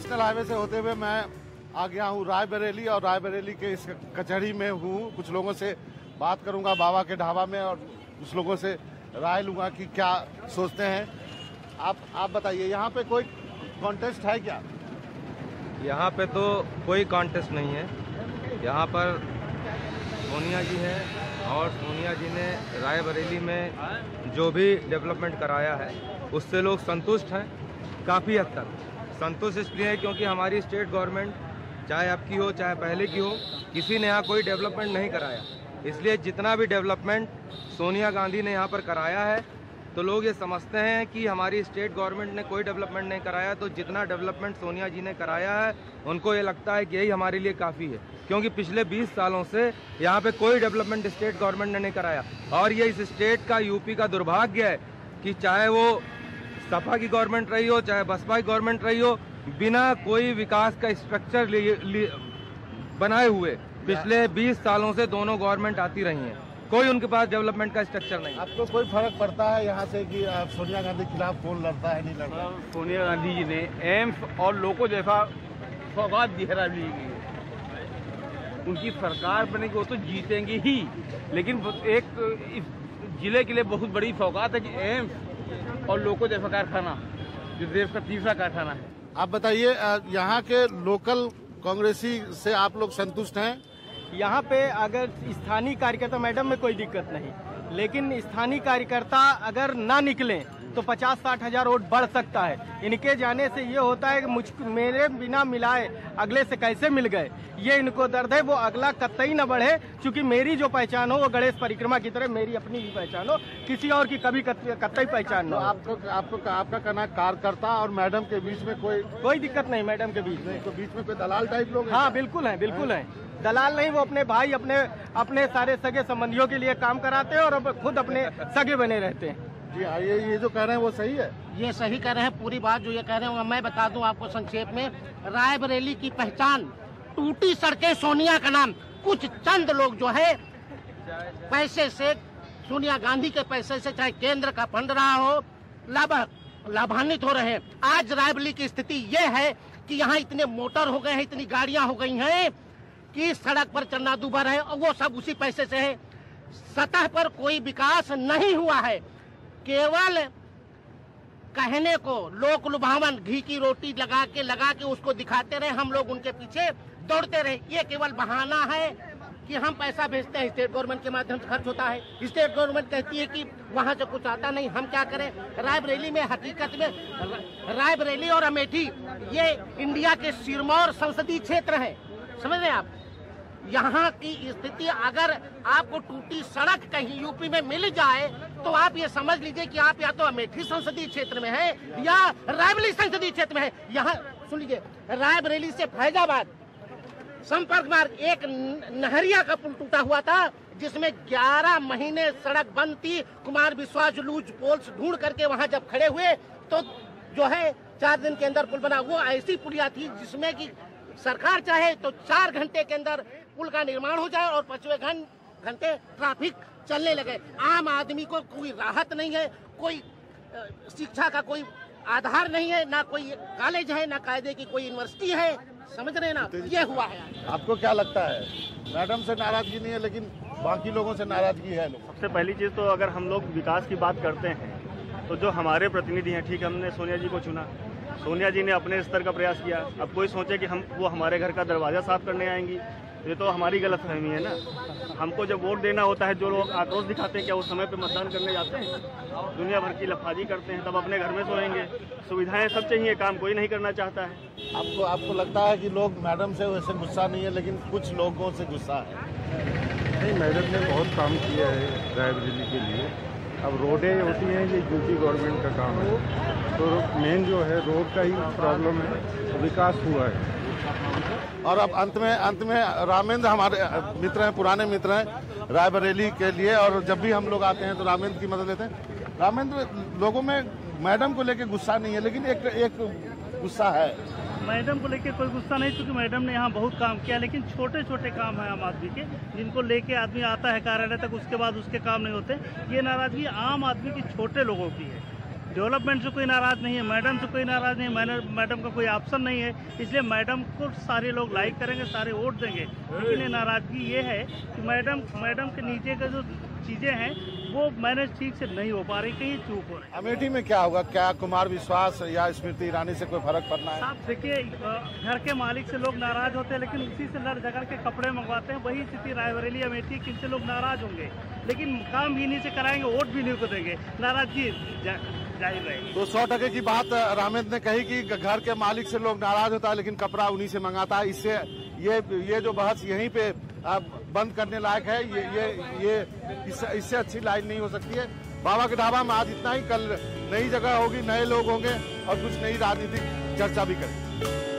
National highway से होते हुए मैं आ गया हूँ रायबरेली और रायबरेली के इस कचहरी में हूँ। कुछ लोगों से बात करूंगा बाबा के ढाबा में और कुछ लोगों से राय लूंगा कि क्या सोचते हैं। आप बताइए, यहाँ पे कोई कॉन्टेस्ट है क्या? यहाँ पे तो कोई कॉन्टेस्ट नहीं है। यहाँ पर सोनिया जी हैं और सोनिया जी ने रायबरेली में जो भी डेवलपमेंट कराया है उससे लोग संतुष्ट हैं। काफ़ी हद तक संतुष्ट इसलिए है क्योंकि हमारी स्टेट गवर्नमेंट चाहे अब की हो चाहे पहले की हो, किसी ने यहाँ कोई डेवलपमेंट नहीं कराया। इसलिए जितना भी डेवलपमेंट सोनिया गांधी ने यहाँ पर कराया है तो लोग ये समझते हैं कि हमारी स्टेट गवर्नमेंट ने कोई डेवलपमेंट नहीं कराया, तो जितना डेवलपमेंट सोनिया जी ने कराया है उनको ये लगता है कि यही हमारे लिए काफ़ी है। क्योंकि पिछले 20 सालों से यहाँ पे कोई डेवलपमेंट स्टेट गवर्नमेंट ने नहीं कराया और ये इस स्टेट का, यूपी का दुर्भाग्य है कि चाहे वो सपा की गवर्नमेंट रही हो चाहे बसपा की गवर्नमेंट रही हो, बिना कोई विकास का स्ट्रक्चर बनाए हुए पिछले 20 सालों से दोनों गवर्नमेंट आती रही हैं, कोई उनके पास डेवलपमेंट का स्ट्रक्चर नहीं। आपको कोई फर्क पड़ता है यहाँ से कि सोनिया गांधी के खिलाफ कौन लड़ता है नहीं लड़ता? सोनिया गांधी जी ने एम्स और लोगों जैसा सौगात दी है रायबरेली की। उनकी सरकार बनेगी वो तो जीतेंगे ही, लेकिन एक इस जिले के लिए बहुत बड़ी सौगात है कि एम्स और लोगों जैसा कारखाना जो देश का तीसरा कारखाना है। आप बताइए, यहाँ के लोकल कांग्रेसी से आप लोग संतुष्ट हैं? यहाँ पे अगर स्थानीय कार्यकर्ता, मैडम में कोई दिक्कत नहीं, लेकिन स्थानीय कार्यकर्ता अगर ना निकलें तो 50-60 हजार वोट बढ़ सकता है। इनके जाने से ये होता है कि मेरे बिना मिलाए अगले से कैसे मिल गए, ये इनको दर्द है। वो अगला कतई न बढ़े, क्योंकि मेरी जो पहचान हो वो गणेश परिक्रमा की तरह मेरी अपनी ही पहचान हो, किसी और की कभी कतई पहचान न हो। आपका कहना कार्यकर्ता और मैडम के बीच में कोई दिक्कत नहीं। मैडम के बीच में कोई दलाल टाइप लोग? हाँ बिल्कुल है, बिल्कुल है। दलाल नहीं, वो अपने भाई अपने सारे सगे संबंधियों के लिए काम कराते हैं और खुद अपने सगे बने रहते हैं। जी हाँ, ये जो कह रहे हैं वो सही है? ये सही कह रहे हैं, पूरी बात जो ये कह रहे हैं। मैं बता दूं आपको संक्षेप में, रायबरेली की पहचान टूटी सड़कें, सोनिया का नाम। कुछ चंद लोग जो है पैसे से, सोनिया गांधी के पैसे से, चाहे केंद्र का फंड रहा हो, लाभान्वित हो रहे हैं। आज रायबरेली की स्थिति ये है कि यहाँ इतने मोटर हो गए हैं, इतनी गाड़ियां हो गई हैं कि सड़क पर चलना दूभर है, और वो सब उसी पैसे से है। सतह पर कोई विकास नहीं हुआ है, केवल कहने को लोक लुभावन घी की रोटी लगा के उसको दिखाते रहे, हम लोग उनके पीछे दौड़ते रहे। ये केवल बहाना है कि हम पैसा भेजते हैं, स्टेट गवर्नमेंट के माध्यम से खर्च होता है। स्टेट गवर्नमेंट कहती है कि वहां से कुछ आता नहीं, हम क्या करें। रायबरेली में हकीकत में रायबरेली और अमेठी ये इंडिया के सिरमौर संसदीय क्षेत्र है, समझ रहे हैं आप। यहाँ की स्थिति, अगर आपको टूटी सड़क कहीं यूपी में मिल जाए तो आप ये समझ लीजिए कि आप या तो अमेठी संसदीय क्षेत्र में है या रायबरेली संसदीय क्षेत्र में है। यहाँ सुन लीजिए, रायबरेली से फैजाबाद संपर्क मार्ग, एक नहरिया का पुल टूटा हुआ था जिसमें 11 महीने सड़क बंद थी। कुमार विश्वास लूज पोल्स ढूंढ करके वहां जब खड़े हुए तो जो है 4 दिन के अंदर पुल बना। वो ऐसी पुलिया थी जिसमें कि सरकार चाहे तो 4 घंटे के अंदर पुल का निर्माण हो जाए और 5वें घंटे ट्रैफिक चलने लगे। आम आदमी को कोई राहत नहीं है, कोई शिक्षा का कोई आधार नहीं है, ना कोई कॉलेज है, ना कायदे की कोई यूनिवर्सिटी है, समझ रहे हैं ना। ये हुआ है। आपको क्या लगता है? मैडम से नाराजगी नहीं है लेकिन बाकी लोगों से नाराजगी है। सबसे पहली चीज़ तो अगर हम लोग विकास की बात करते हैं तो जो हमारे प्रतिनिधि हैं, ठीक, हमने सोनिया जी को चुना, सोनिया जी ने अपने स्तर का प्रयास किया। अब कोई सोचे कि वो हमारे घर का दरवाज़ा साफ करने आएंगी, ये तो हमारी गलतफहमी है ना। हमको जब वोट देना होता है, जो लोग आक्रोश दिखाते हैं, क्या वो समय पे मतदान करने जाते हैं? दुनिया भर की लफाजी करते हैं, तब अपने घर में सोएंगे। सुविधाएं सब चाहिए, काम कोई नहीं करना चाहता है। आपको लगता है कि लोग मैडम से वैसे गुस्सा नहीं है लेकिन कुछ लोगों से गुस्सा है? नहीं, मैडम ने बहुत काम किया है रायबरेली के लिए। अब रोडें होती हैं, ये यूपी गवर्नमेंट का काम है, तो मेन जो है रोड का ही प्रॉब्लम है, विकास हुआ है। और अब अंत में रामेंद्र हमारे मित्र हैं, पुराने मित्र हैं रायबरेली के लिए, और जब भी हम लोग आते हैं तो रामेंद्र की मदद लेते हैं। रामेंद्र, लोगों में मैडम को लेके गुस्सा नहीं है लेकिन एक गुस्सा है। मैडम को लेके कोई गुस्सा नहीं, क्योंकि मैडम ने यहाँ बहुत काम किया, लेकिन छोटे छोटे काम है आम आदमी के, जिनको लेके आदमी आता है कार्यालय तक, उसके बाद उसके काम नहीं होते। ये नाराजगी आम आदमी की, छोटे लोगों की है। डेवलपमेंट से कोई नाराज नहीं है, मैडम से कोई नाराज नहीं है, मैडम का कोई ऑप्शन नहीं है, इसलिए मैडम को सारे लोग लाइक करेंगे, सारे वोट देंगे। लेकिन ये नाराजगी ये है कि मैडम के नीचे का जो चीजें हैं वो मैनेज ठीक से नहीं हो पा रही, कहीं चूक हो रही। अमेठी में क्या होगा? क्या कुमार विश्वास या स्मृति ईरानी से कोई फर्क पड़ना है? साहब देखिए, घर के मालिक से लोग नाराज होते हैं, लेकिन उसी से लड़ झगड़ के कपड़े मंगवाते हैं। वही स्थिति रायबरेली अमेठी, किनसे लोग नाराज होंगे, लेकिन काम भी इन्हीं से कराएंगे, वोट भी नहीं को देंगे, नाराजगी जाहिर रहेगी। तो 100% की बात रामेद ने कही कि घर के मालिक से लोग नाराज होता है, लेकिन कपड़ा उन्हीं से मंगाता है। इससे ये जो बहस यहीं पे बंद करने लायक है। इससे अच्छी लाइन नहीं हो सकती है। बाबा के ढाबा में आज इतना ही। कल नई जगह होगी, नए लोग होंगे और कुछ नई राजनीतिक चर्चा भी करेंगे।